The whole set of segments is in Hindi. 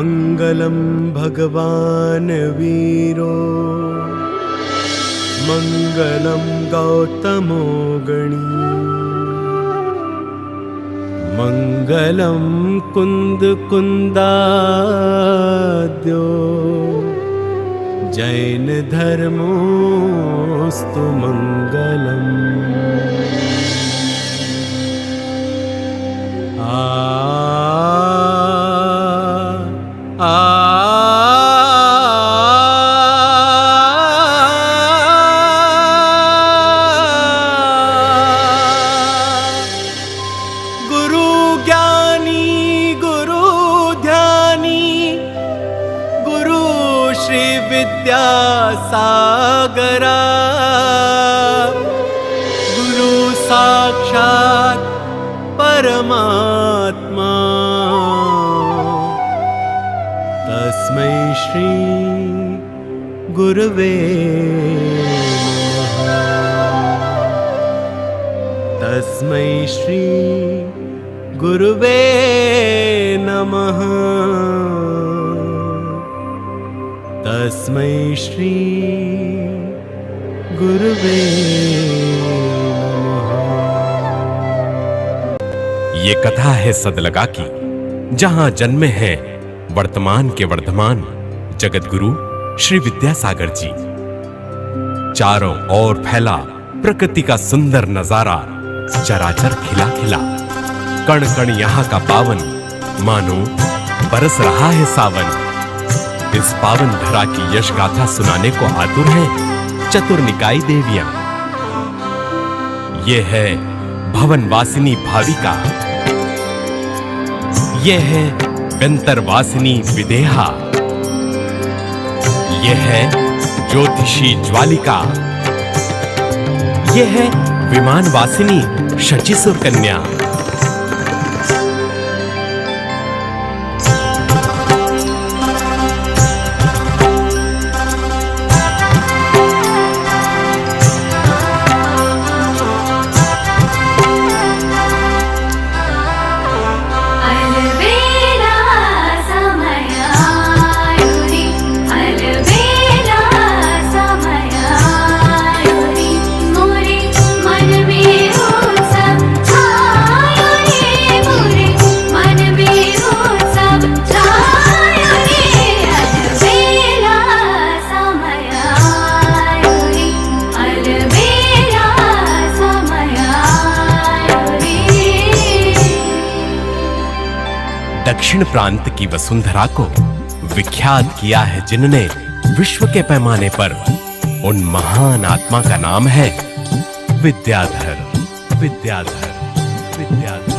मङ्गलं भगवान् वीरो मङ्गलं गौतमो गणी मङ्गलं कुन्दकुन्दाद्यो जैन धर्मोऽस्तु मङ्गलम् गुरु ज्ञानी गुरु ध्यानी गुरु श्री विद्यासागरा गुरु साक्षात् परमात्मा तस्मै श्री गुरवे नमः तस्मै श्री गुरवे नमः तस्मै श्री गुरवे नमः। ये कथा है सदलगा की, जहां जन्मे हैं वर्तमान के वर्धमान जगत गुरु श्री विद्यासागर जी। चारों ओर फैला प्रकृति का सुंदर नजारा, चराचर खिला खिला, कण कण यहाँ का पावन, मानो बरस रहा है सावन। इस पावन धरा की यश गाथा सुनाने को आतुर हैं चतुर निकाय देवियां। ये है भवन वासिनी भाविका, ये है व्यंतर वासिनी विदेहा, ये है ज्योतिषी ज्वालिका, ये है विमान वासिनी शचीसुर कन्या। दक्षिण प्रांत की वसुंधरा को विख्यात किया है जिनने विश्व के पैमाने पर, उन महान आत्मा का नाम है विद्याधर। विद्याधर विद्याधर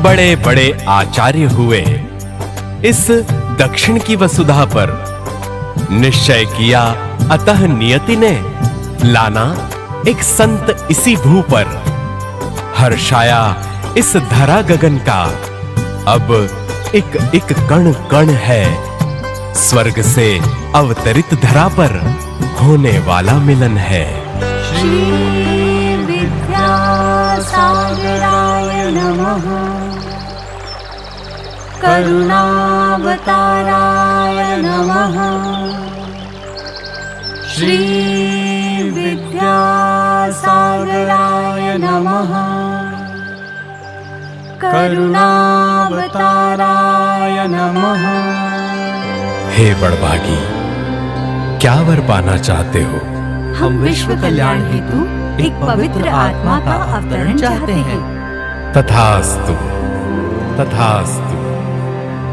बड़े बड़े आचार्य हुए इस दक्षिण की वसुधा पर। निश्चय किया अतः नियति ने लाना एक संत इसी भू पर। हर्षाया इस धरा गगन का अब एक एक कण कण है, स्वर्ग से अवतरित धरा पर होने वाला मिलन है। श्री विद्यासागराय नमः, करुणावताराय नमः। श्री विद्यासागराय नमः, करुणावताराय नमः। हे बड़भागी, क्या वर पाना चाहते हो? हम विश्व कल्याण हेतु एक पवित्र आत्मा का अवतरण चाहते हैं। तथास्तु तथास्तु।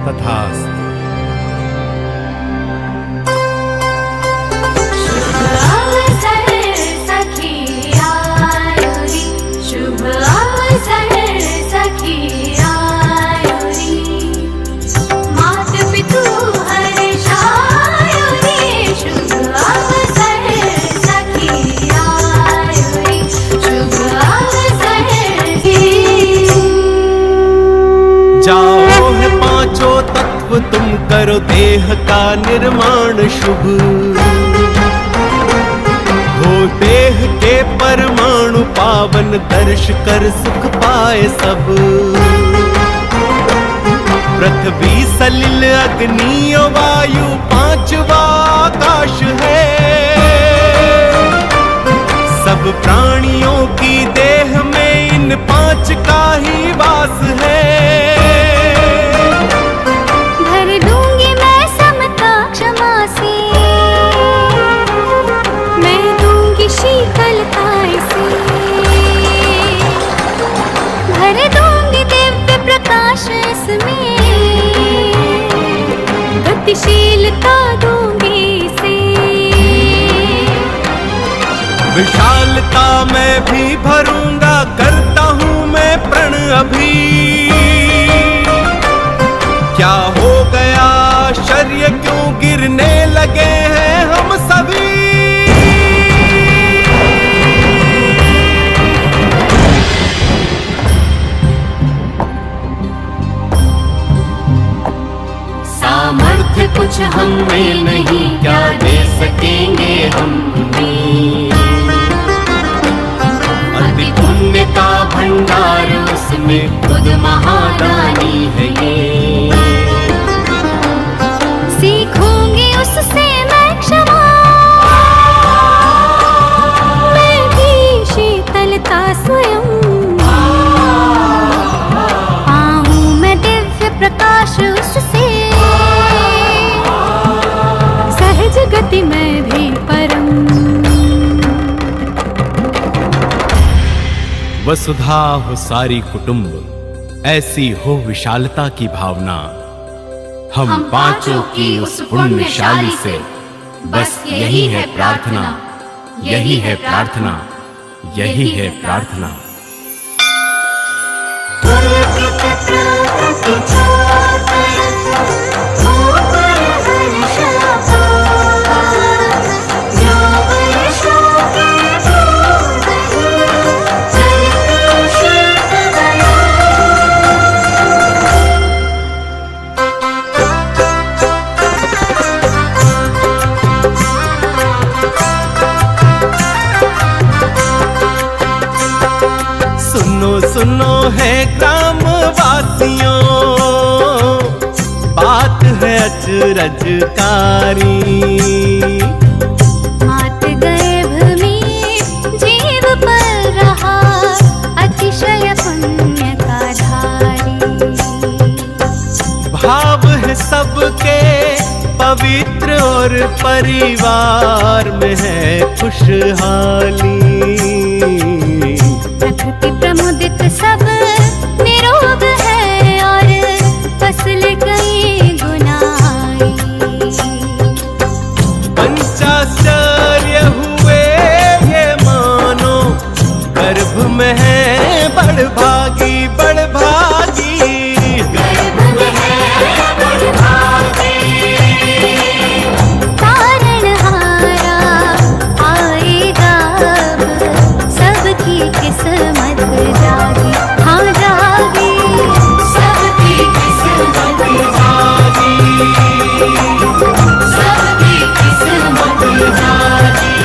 तथास्तु। जाओ है पांचों तत्व तुम करो देह का निर्माण शुभ, हो देह के परमाणु पावन दर्श कर सुख पाए सब। पृथ्वी सलिल अग्नि वायु पांचवा आकाश है, सब प्राणियों की देह में इन पांच का ही वास है। भर दूंगी मैं समता क्षमा से, मैं दूंगी शीतलता से, भर दूंगी दिव्य प्रकाश इसमें, गतिशीलता दूंगी इसे। विशालता मैं भी भरूंगा, करता हूँ मैं प्रण अभी। क्या हो गया आश्चर्य, क्यों गिरने लगे हैं हम सभी। सामर्थ्य कुछ हम में नहीं, क्या दे सकेंगे हम भी। अति पुण्य का भंडार उसमें खुद महादानी है ये। सीखूंगी उससे मैं क्षमा, मैं भी शीतलता स्वयं, पाऊं मैं दिव्य प्रकाश उससे, सहज गति में भी परम। वसुधा हो सारी कुटुंब, ऐसी हो विशालता की भावना। हम पांचों की उस पुण्यशाली से बस यही है प्रार्थना, यही है प्रार्थना, यही है प्रार्थना। सुनो है ग्राम वासियों, बात है अचरजकारी। मात गर्भ में जीव पर रहा अतिशय पुण्य का धारी। भाव है सबके पवित्र और परिवार में है खुशहाली। प्रकृति प्रमुदित सब निरोग है और फसल कई गुना आई। पंचाश्चर्य हुए ये मानो, गर्भ में है बड़भागी बड़भागी। गर्भ में है बड़भागी, तारणहारा आएगा अब, सबकी किस्मत जागी, हाँ जागी, सबकी किस्मत जागी, सबकी किस्मत जागी।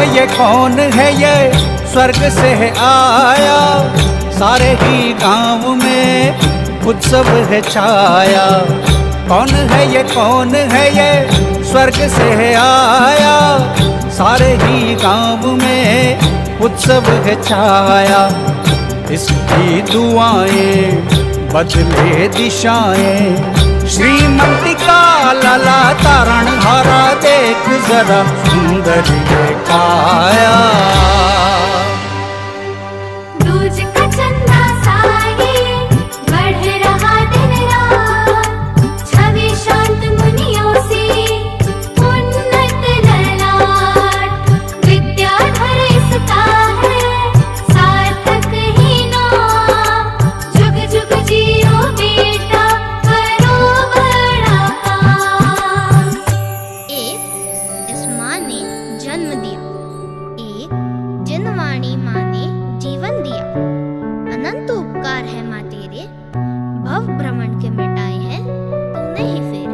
ये कौन है ये स्वर्ग से है आया, सारे ही गांव में उत्सव है छाया। कौन है ये कौन है ये स्वर्ग से है आया, सारे ही गांव में उत्सव है छाया। इसकी दुआएं बदले दिशाएं, श्रीमती का लाला तारण हारा, देख जरा सुंदर ये काया। दूज का चंदा साए बढ़ रहा दिन रात, छवि शांत मुनियों से उन्नत ललाट। विद्याधर इसका है सार्थक ही नाम, जुग जुग जियो बेटा करो बड़ा काम। एक इस माँ ने जन्म दिया, एक जिनवाणी माँ ने जीवन दिया। अनंत उपकार है माँ तेरे, भव भ्रमण के मिटाए हैं तूने ही फेरे।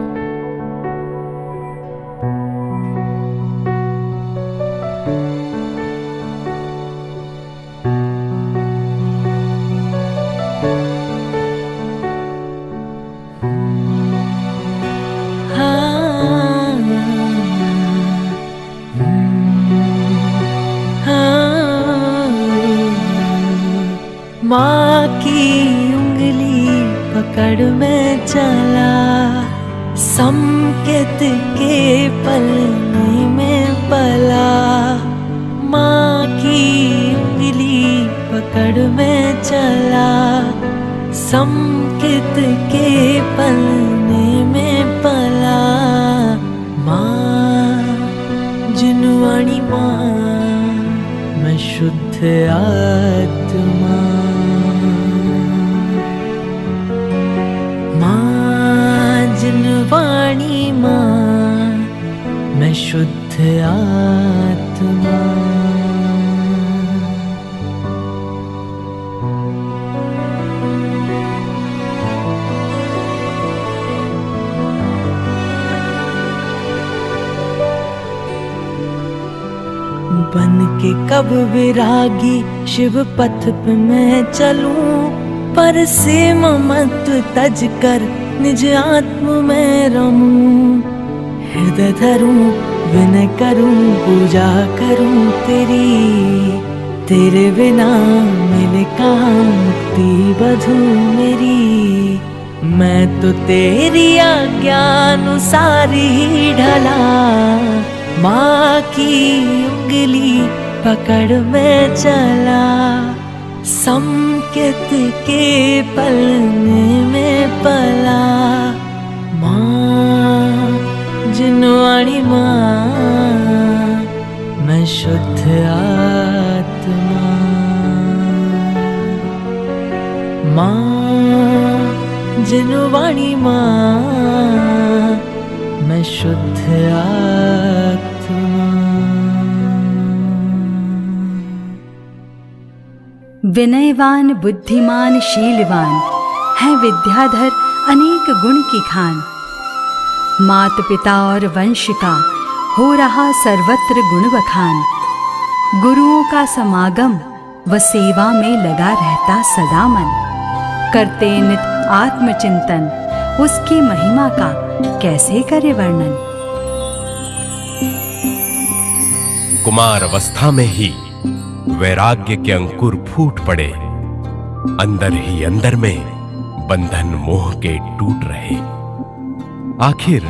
माँ की उंगली पकड़ में चला, संकेत के पलने में पला। माँ की उंगली पकड़ में चला, संकेत के पलने में पला। माँ जिनवाणी माँ, मैं शुद्ध आत्मा। माँ जिनवाणी माँ, मैं शुद्ध आत्मा। बन के कब विरागी शिव पथ पे मैं चलूं, पर से ममत्व तज कर निज आत्म में रमूं। हृदय धरूं विनय करूं, पूजा करूं तेरी, तेरे बिना मिले कहाँ मुक्ति बधू मेरी। मैं तो तेरी आज्ञा अनुसार ही ढला, माँ की उंगली पकड़ में चला। संकेत के पलने में पला। माँ जिनवाणी माँ, मैं शुद्ध आत्मा। माँ जिनवाणी माँ, मैं शुद्ध आत्मा। विनयवान बुद्धिमान शीलवान है विद्याधर, अनेक गुण की खान। मात पिता और वंश का हो रहा सर्वत्र गुण बखान। गुरुओं का समागम व सेवा में लगा रहता सदा मन। करते नित आत्मचिंतन, उसकी महिमा का कैसे करे वर्णन। कुमार अवस्था में ही वैराग्य के अंकुर फूट पड़े। अंदर ही अंदर में बंधन मोह के टूट रहे। आखिर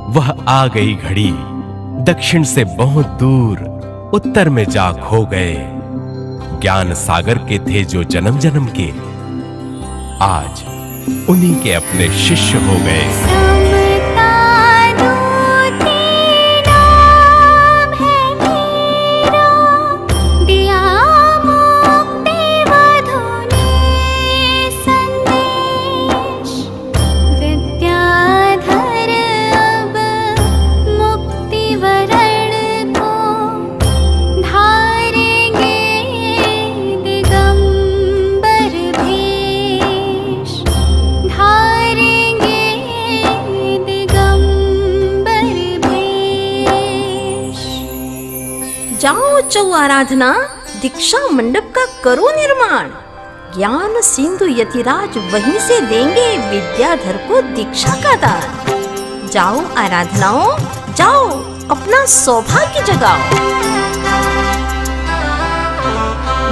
वह आ गई घड़ी, दक्षिण से बहुत दूर उत्तर में जा खो गए। ज्ञान सागर के थे जो जन्म जन्म के, आज उन्हीं के अपने शिष्य हो गए। जाओ चौ आराधना, दीक्षा मंडप का करो निर्माण। ज्ञान सिंधु यतिराज वहीं से देंगे विद्याधर को दीक्षा का दान। जाओ आराधनाओं, जाओ अपना सौभाग्य जगाओ।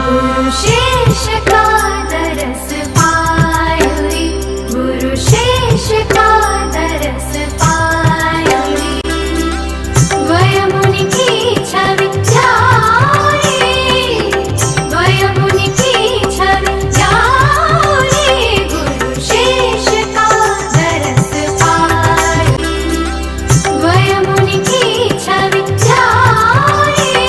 गुरु शेष का दरस पायो रे, गुरु शेष का दरस पायो रे। द्वय मुनि की छवि जाओ रे, द्वय मुनि की छवि जाओ रे। गुरु शेष का दरस पायो रे, द्वय मुनि की छवि जाओ रे,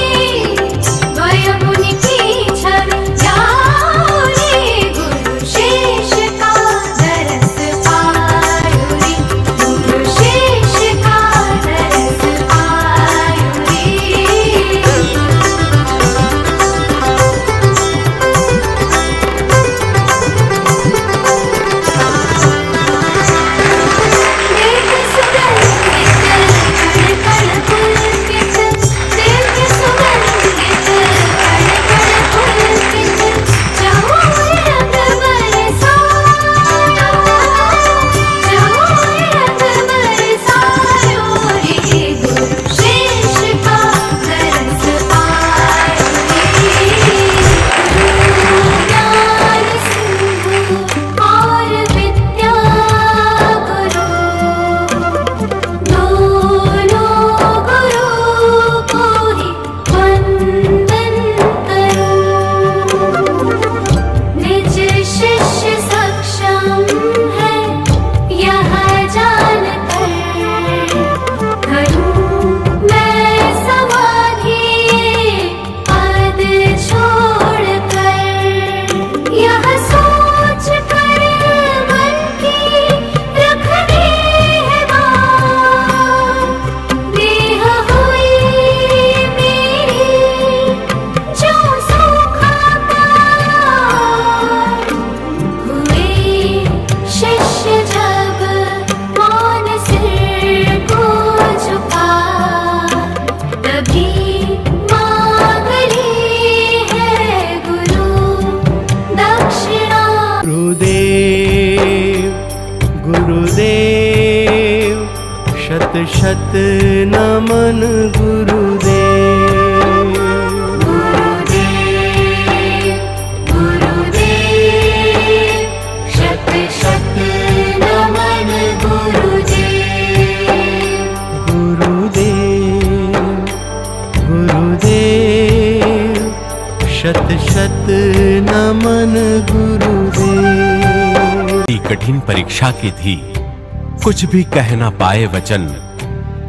द्वय मुनि की छवि जाओ रे। गुरु शेष का दरस पायो रे, गुरु शेष का दरस पायो रे। देख सुगंधित कण कण पुलकित, देख सुगंधित कण कण पुलकित। चहुँ रंग बरसायो, चहुँ रंग बरसायो रे। गुरु शेष का दरस पायो रे। ज्ञान सिंधु और विद्या गुरु, दोनों गुरु को ही वंदन करूं। निज शिष्य सक्षम है यह जानकर, करूं मैं समाधि पद छोड़कर। यह सोच कर मन की रखनी है बात, देह हुई मेरी जो सुखाकार। हुए शिष्य जब मौन सिर को झुका, तभी मांग ली है गुरु दक्षिणा। गुरुदेव गुरुदेव शत शत नमन गुरुदेव। गुरुदेव गुरुदेव शत शत नमन गुरुदेव। गुरुदेव गुरुदेव शत शत नमन गुरुदेव। कठिन परीक्षा की थी, कुछ भी कह ना पाए वचन।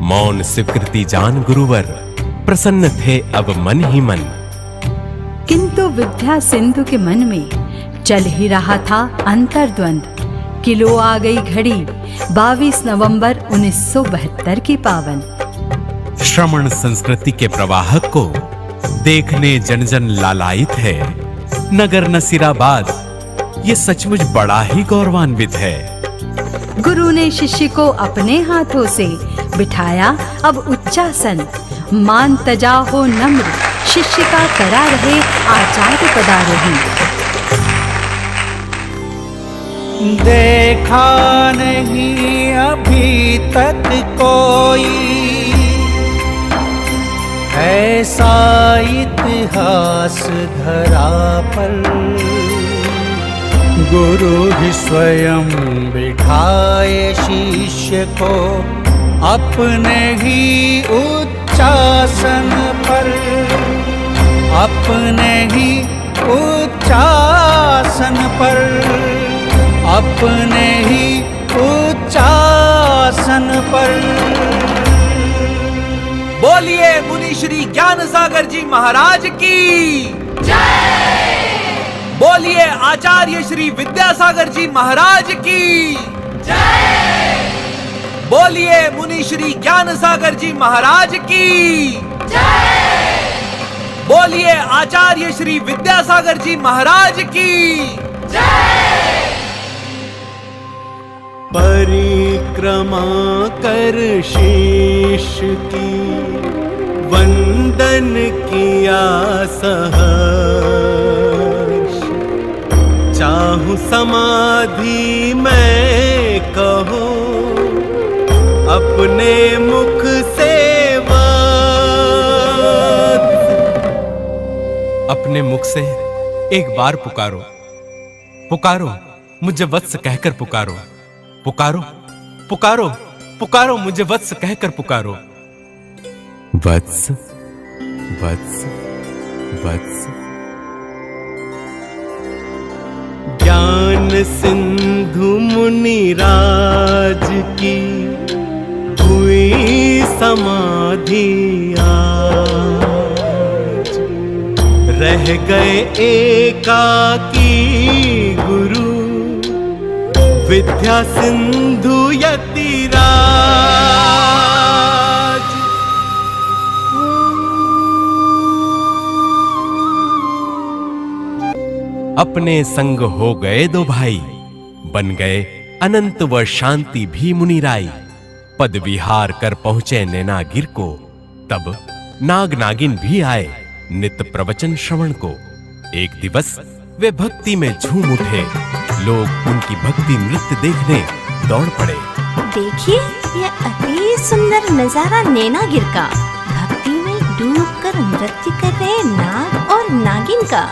मौन स्वीकृति जान गुरुवर, प्रसन्न थे अब मन ही मन। किंतु विद्या सिंधु के मन में चल ही रहा था अंतर्द्वंद कि लो आ गई घड़ी 22 नवंबर 1972 की पावन। श्रमण संस्कृति के प्रवाहक को देखने जन जन लालायित है। नगर नसीराबाद ये सचमुच बड़ा ही गौरवान्वित है। गुरु ने शिष्य को अपने हाथों से बिठाया अब उच्चासन। मान तजा हो नम्र, शिष्य का करा रहे आचार्य पदारोही। देखा नहीं अभी तक कोई ऐसा इतिहास धरा पर। गुरु ही स्वयं बिठाए शिष्य को अपने ही उच्चासन पर, अपने ही उच्चासन पर, अपने ही उच्चासन पर। बोलिए मुनि श्री ज्ञान सागर जी महाराज की जय। बोलिए आचार्य श्री विद्यासागर जी महाराज की जय। बोलिए मुनि श्री ज्ञान सागर जी महाराज की जय। बोलिए आचार्य श्री विद्यासागर जी महाराज की जय। परिक्रमा कर शीश की वंदना मदन किया सहर्ष, चाहूं समाधि मैं कहूं अपने मुख से वत्स। अपने मुख से एक बार पुकारो, पुकारो मुझे वत्स कहकर पुकारो, पुकारो पुकारो पुकारो मुझे वत्स कहकर पुकारो। वत्स वत्स वत्स। ज्ञान सिंधु मुनिराज की हुई समाधि आज, रह गए एकाकी गुरु विद्या सिंधु यतिराज। अपने संग हो गए दो भाई, बन गए अनंत व शांति भी मुनिराई। पद विहार कर पहुंचे नैनागिर को, तब नाग नागिन भी आए नित प्रवचन श्रवण को। एक दिवस वे भक्ति में झूम उठे, लोग उनकी भक्ति नृत्य देखने दौड़ पड़े। देखिए ये अति सुंदर नजारा नैनागिर का, भक्ति में डूबकर नृत्य कर रहे नाग और नागिन का।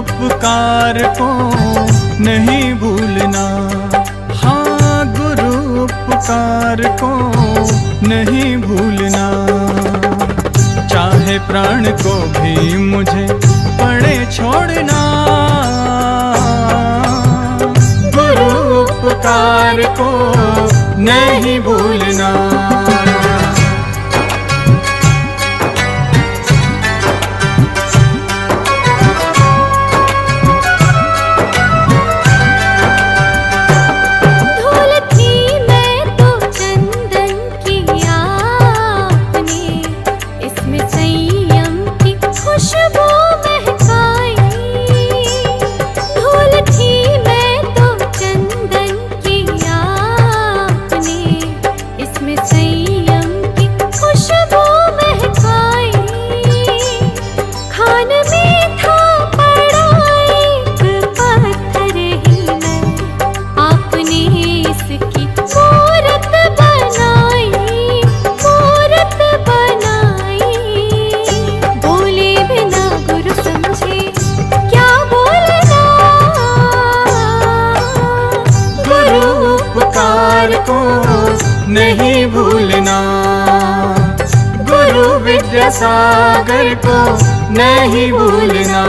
उपकार को नहीं भूलना, हाँ गुरु उपकार को नहीं भूलना। चाहे प्राण को भी मुझे पड़े छोड़ना, गुरु उपकार को नहीं भूलना। नहीं भूलना, गुरु विद्यासागर को नहीं भूलना।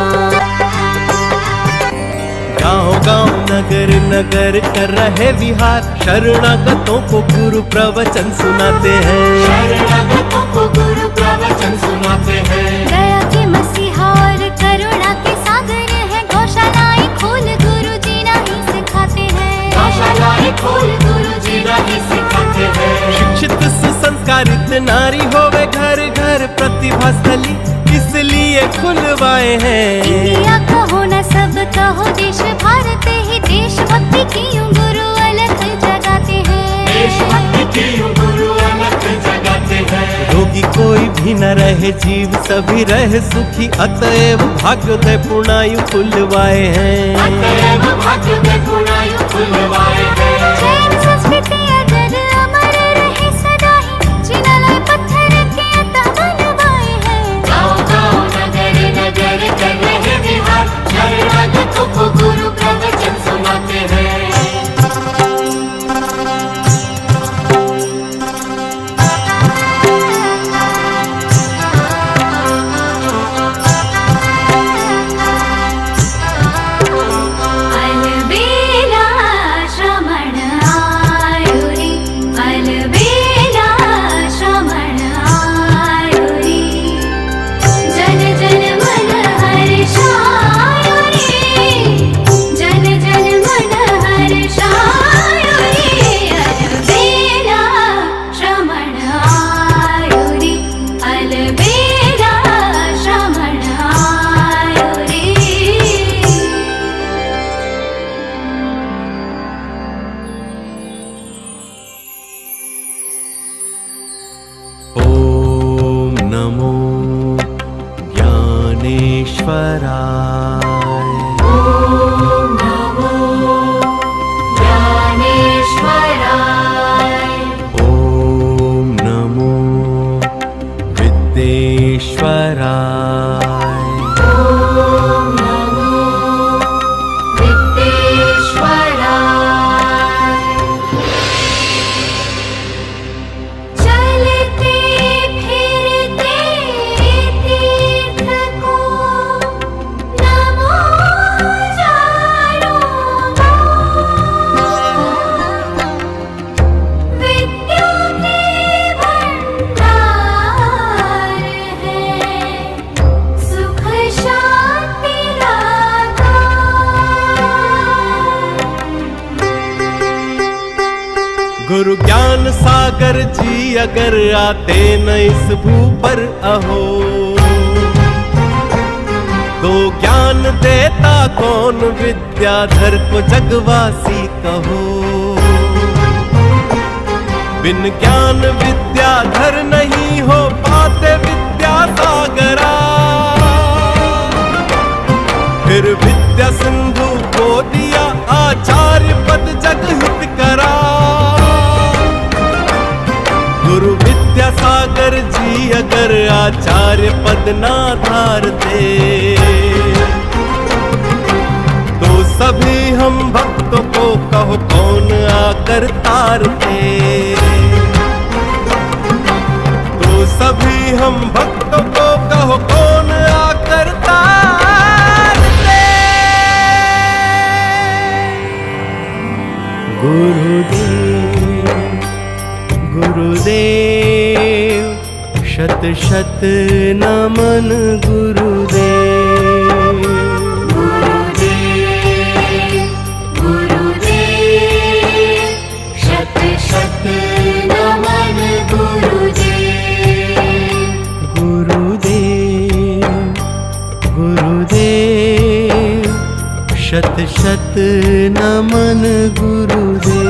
गाँव गाँव नगर नगर कर रहे विहार, शरणागतों को गुरु प्रवचन सुनाते हैं, शरणागतों को गुरु प्रवचन सुनाते हैं। दया के मसीहा और करुणा के सागर है, गौशालाएं खोल गुरु जी नहीं सिखाते हैं, गौशालाएं खोल गुरु जी नहीं सिखाते हैं। शिक्षित सुसंस्कारित नारी होवे घर घर प्रतिभास्थली, इसलिए खुलवाए हैं। इंडिया कहो न सब कहो देश भारत ही, देशभक्ति की गुरु अलख जगाते हैं, देशभक्ति की गुरु अलख जगाते हैं। रोगी कोई भी न रहे, जीव सभी रहे सुखी, अतएव भाग्योदय पूर्णायु खुलवाए हैं, अतएव भाग्योदय पूर्णायु खुलवाए हैं। जैन संस्कृति अजर अमर रहे सदा ही, जिन्होंने पत्थर के अता बनवाए हैं। गाँव गाँव नगर नगर कर रहे विहार, शरणागतों को गुरु प्रवचन सुनाते हैं। अलबेला श्रमण ॐ नमो ज्ञानेश्वराय। ॐ नमो विद्येश्वराय। चलते फिरते तीर्थ को नमो चारों विद्या के भंडार है सुख शांति दाता। गुरु ज्ञान सागर जी अगर आते न इस भू पर अहो, तो ज्ञान देता कौन विद्याधर को जगवासी कहो। बिन ज्ञान विद्याधर नहीं हो पाते विद्या सागरा, फिर विद्या सिंधु को दिया आचार्य पद जग हित करा। गुरु विद्या सागर जी अगर आचार्य पद ना धारते, तो सभी हम भक्तों को कहो कौन आकर तारते। तो सभी हम भक्तों को कहो कौन आकर तारते। गुरुदेव गुरुदेव शत शत नमन गुरुदेव। गुरुदेव शत शत नमन गुरुदेव। गुरुदेव गुरुदेव शत शत नमन गुरुदेव।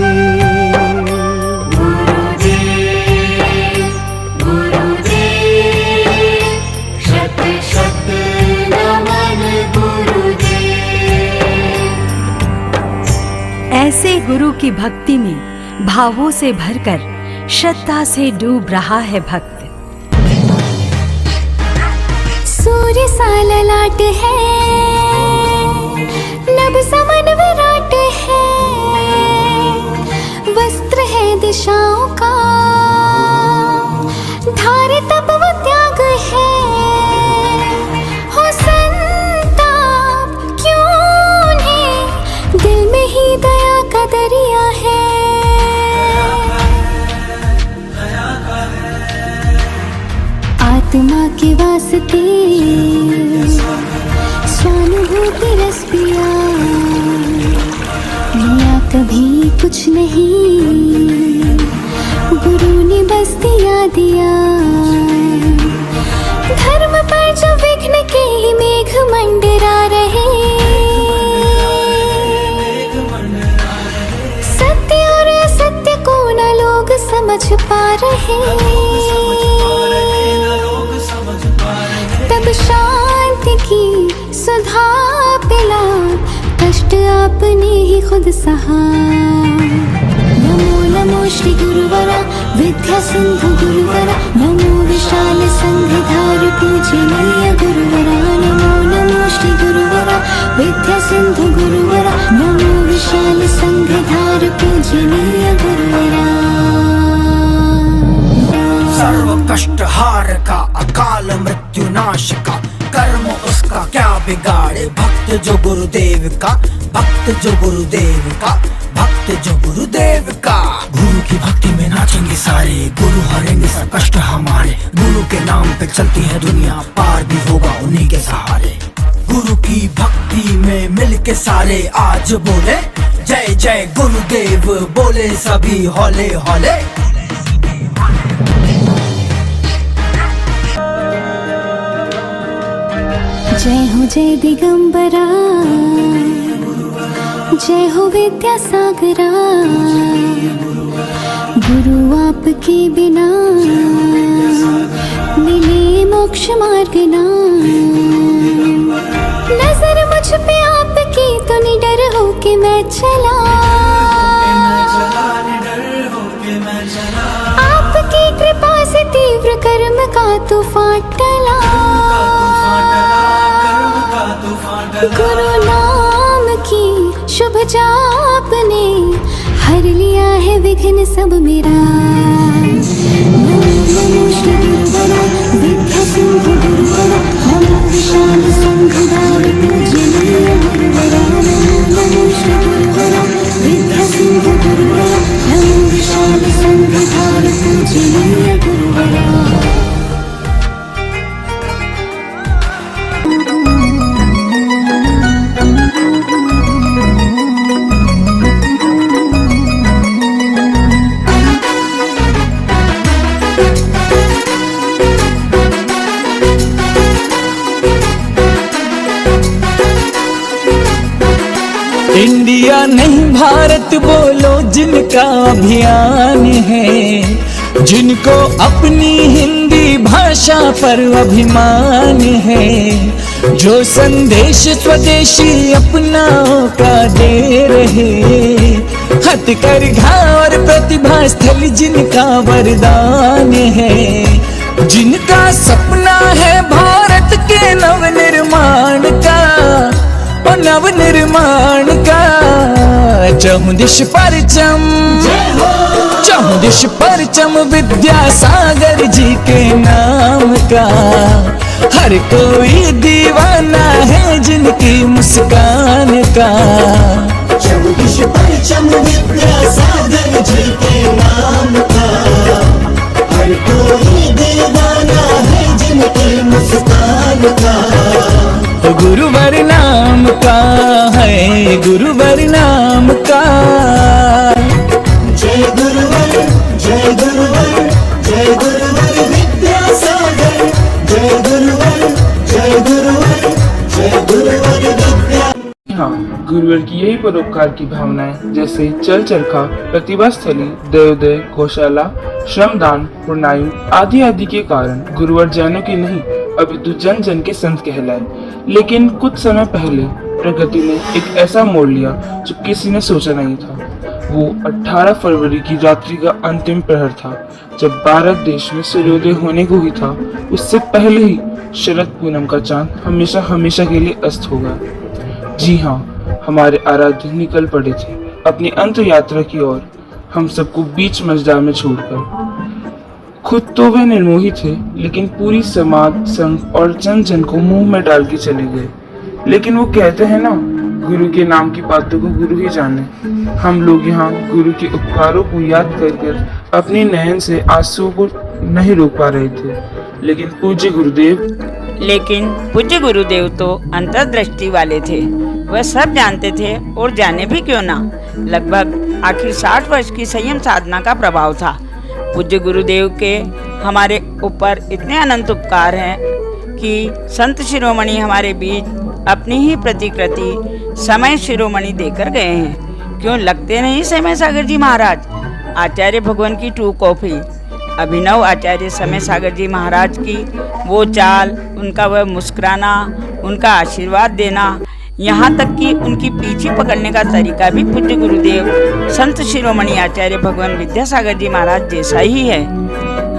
ऐसे गुरु की भक्ति में भावों से भरकर श्रद्धा से डूब रहा है भक्त। सूर्य सा ललाट है नभ समन विराट है, वस्त्र है दिशाओं का धारे तप व त्याग है। हो संताप क्यों नहीं, दिल में ही दया का दरिया है। आत्मा के वास्ते स्वानुभूति रस पिया, लिया कभी कुछ नहीं, गुरु ने बस दिया। धर्म पर जो विघ्न के ही मेघ मंडरा रहे, सत्य और असत्य को न लोग समझ पा रहे, तब शांति की सुधा पिला, कष्ट आपने ही खुद सहा। नमो नमो श्री गुरुवरा विद्या सिंधु गुरुवरा, नमो विशाल संघधार पूजनीय गुरुवरा। नमो नमो श्री गुरुवरा विद्या सिंधु गुरुवरा, नमो विशाल संघधार पूजनीय गुरुवरा। सर्व कष्ट हार का, अकाल मृत्यु नाश का, कर्म उसका क्या बिगाड़े, भक्त जो गुरुदेव का, भक्त जो गुरुदेव का, भक्त जो गुरुदेव का। गुरु की भक्ति में नाचेंगे सारे, गुरु हरेंगे सब कष्ट हमारे, गुरु के नाम पे चलती है दुनिया, पार भी होगा उन्हीं के सहारे। गुरु की भक्ति में मिलके सारे आज बोले जय जय गुरुदेव, बोले सभी हौले हौले। जय हो जय दिगंबरा, जय हो विद्या सागरा, गुरु आपके बिना मोक्ष मार्ग नाम। नजर मुझ पे आपकी तो निडर होके मैं चला, आपकी कृपा से तीव्र कर्म का तूफान टला। गुरु नाम की शुभ जाप ने हर लिया है विघ्न सब मेरा। नमो नमो श्री गुरुवरा विद्या सिंधु गुरुवरा, नमो विशाल संघदार पूजनीय गुरुवरा। नमो नमो श्री गुरुवरा विद्या सिंधु गुरुवरा, नमो विशाल संघदार पूजनीय गुरुवरा। इंडिया नहीं भारत बोलो जिनका अभियान है, जिनको अपनी हिंदी भाषा पर अभिमान है, जो संदेश स्वदेशी अपनाओं का दे रहे, हथकरघा और प्रतिभा स्थल जिनका वरदान है, जिनका सपना है भारत के नवनिर्माण का, नव निर्माण का। चहुदिश परचम, चहुदिश परचम विद्यासागर जी के नाम का। हर कोई दीवाना है जिनकी मुस्कान का। चहुदिश परचम विद्यासागर जी के नाम का। हर कोई दीवाना है जिनकी मुस्कान का। गुरुवर नाम का है, गुरुवर नाम का। जय गुरुवर, जय गुरुवर, जय गुरुवर विद्यासागर। जय गुरुवर, जय गुरुवर, जय गुरुवर विद्या। हाँ, गुरुवर की यही परोपकार की भावनाएं जैसे चल चरखा, प्रतिभा स्थली, देवोदय, गौशाला, श्रमदान, पुरनायु आदि आदि के कारण गुरुवर जैनों की नहीं अपितु जन जन के संत कहलाए। लेकिन कुछ समय पहले प्रगति ने एक ऐसा मोड़ लिया जो किसी ने सोचा नहीं था। वो 18 फरवरी की रात्रि का अंतिम प्रहर था, जब भारत देश में सूर्योदय होने को ही था। उससे पहले ही शरद पूनम का चांद हमेशा हमेशा के लिए अस्त हो गया। जी हाँ, हमारे आराध्य निकल पड़े थे अपनी अंत यात्रा की ओर, हम सबको बीच मझधार में छोड़कर। खुद तो वे निर्मोही थे, लेकिन पूरी समाज, संघ और जन जन को मुंह में डाल के चले गए। लेकिन वो कहते हैं ना, गुरु के नाम की बातों को गुरु ही जाने। हम लोग यहाँ गुरु के उपकारों को याद कर कर अपने नयन से आंसुओं को नहीं रोक पा रहे थे। लेकिन पूज्य गुरुदेव तो अंतर्दृष्टि वाले थे। वह सब जानते थे, और जाने भी क्यों ना। लगभग आखिर 60 वर्ष की संयम साधना का प्रभाव था। पूज्य गुरुदेव के हमारे ऊपर इतने अनंत उपकार हैं कि संत शिरोमणि हमारे बीच अपनी ही प्रतिकृति समय शिरोमणि देकर गए हैं। क्यों लगते नहीं समय सागर जी महाराज? आचार्य भगवान की 2 कॉपी। अभिनव आचार्य समय सागर जी महाराज की वो चाल, उनका वह मुस्कुराना, उनका आशीर्वाद देना, यहाँ तक कि उनकी पीछे पकड़ने का तरीका भी पूज्य गुरुदेव संत शिरोमणि आचार्य भगवान विद्यासागर जी महाराज जैसा ही है।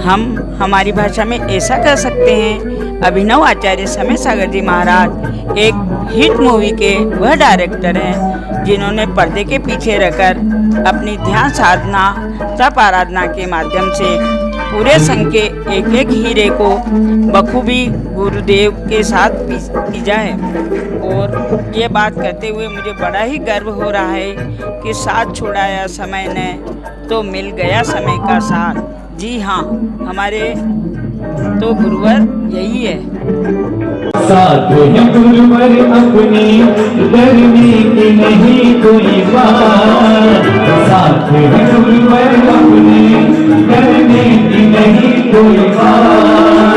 हम हमारी भाषा में ऐसा कह सकते हैं, अभिनव आचार्य समय सागर जी महाराज एक हिट मूवी के वह डायरेक्टर हैं जिन्होंने पर्दे के पीछे रहकर अपनी ध्यान साधना, तप आराधना के माध्यम से पूरे संघ के एक एक हीरे को बखूबी गुरुदेव के साथ पीजा है। और ये बात करते हुए मुझे बड़ा ही गर्व हो रहा है कि साथ छुड़ाया समय ने तो मिल गया समय का साथ। जी हाँ, हमारे तो गुरुवर यही है। साथ है गुरुवर अपनी, डरने की नहीं कोई बात। साथ है गुरुवर अपनी, डरने की नहीं कोई बात।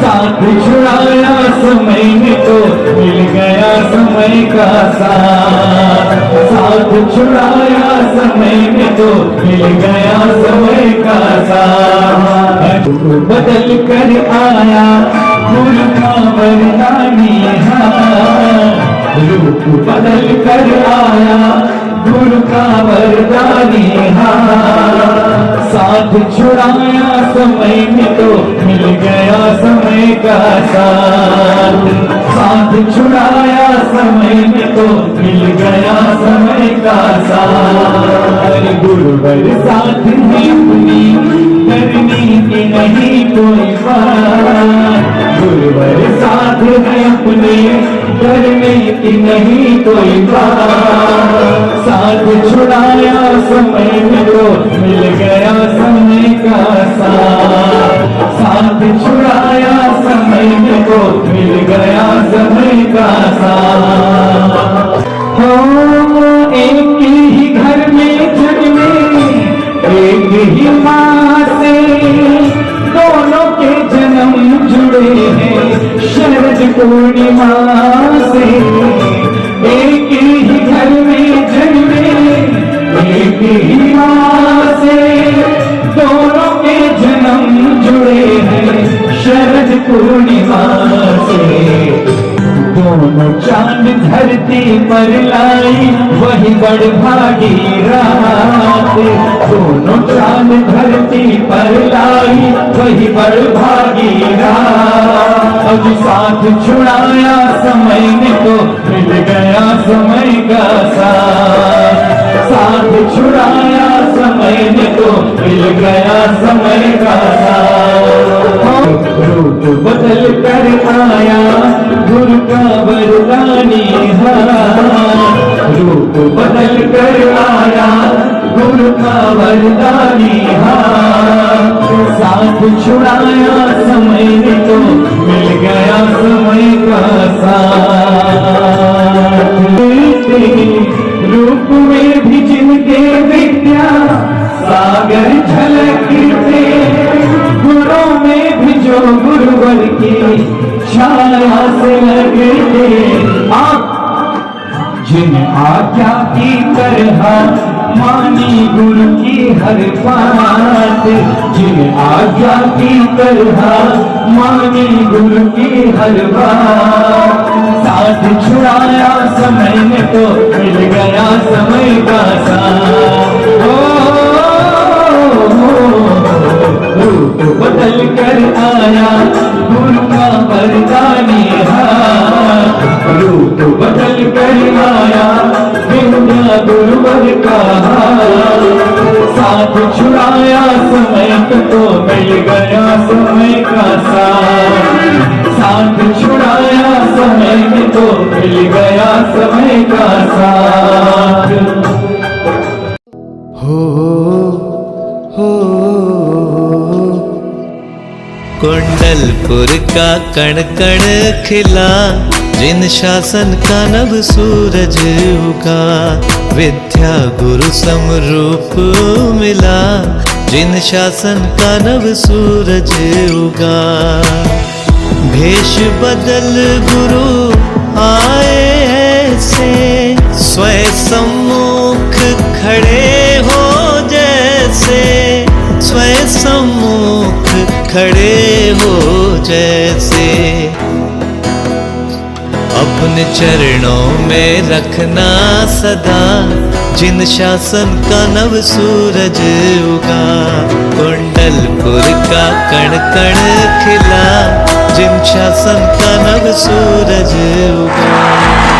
साथ छुड़ाया समय ने तो मिल गया समय का साथ। साथ छुड़ाया समय ने तो मिल गया समय का साथ। बदल कर आया गुरु का वरदानी रूप बदल कर आया गुरु का वरदानी साथ छुड़ाया समय में तो मिल गया समय का साथ छुड़ाया समय में तो मिल गया समय का साथ गुरुवर साथ है अपनी करने की नहीं कोई बात गुरुवर साथ है अपने करने की नहीं कोई बात साथ छुड़ाया समय में तो मिल गया समय का साथ छुड़ाया समय में तो मिल गया समय का साथ हो एक ही घर में जन्मे एक ही माँ से दोनों के जन्म जुड़े हैं शरद पूर्णिमा से एक ही घर में जन्मे एक ही माँ से दोनों के जन्म जुड़े हैं शरद पूर्णिमा से दोनों चांद धरती पर लाई वही बड़ भागी रात दोनों चांद धरती पर लाई वही बड़ भागी रात अब साथ छुड़ाया समय ने तो मिल गया समय का साथ छुड़ाया समय ने तो मिल गया समय का रूप बदल कर आया गुरु का वरदानी रूप बदल कर आया गुरु का वरदानी साथ छुड़ाया समय ने तो मिल गया समय का साथ रूप में भी जिनके विद्या सागर झलकते गुरु में भी जो गुरुवर की छाया से लगते आप जिन आज्ञा की तरह मानी गुरु की हर बात जिन आज्ञा की तरह मानी गुरु की हर बात साथ छुड़ाया समय में तो मिल गया समय का साथ रूप बदल कर आया गुरु का वरदानी रूप बदल कर आया विद्या गुरुवर का साथ छुड़ाया समय तो मिल गया समय का साथ छुड़ाया समय में तो मिल गया समय का साथ कुंडलपुर का कण कण खिला जिन शासन का नव सूरज उगा विद्या गुरु समरूप मिला जिन शासन का नव सूरज उगा भेष बदल गुरु आए ऐसे स्वयं सम्मुख खड़े हो जैसे स्वयं सम्मुख खड़े हो जैसे अपने चरणों में रखना सदा जिन शासन का नव सूरज उगा कुंडलपुर का कण कण खिला जिन शासन का नव सूरज उगा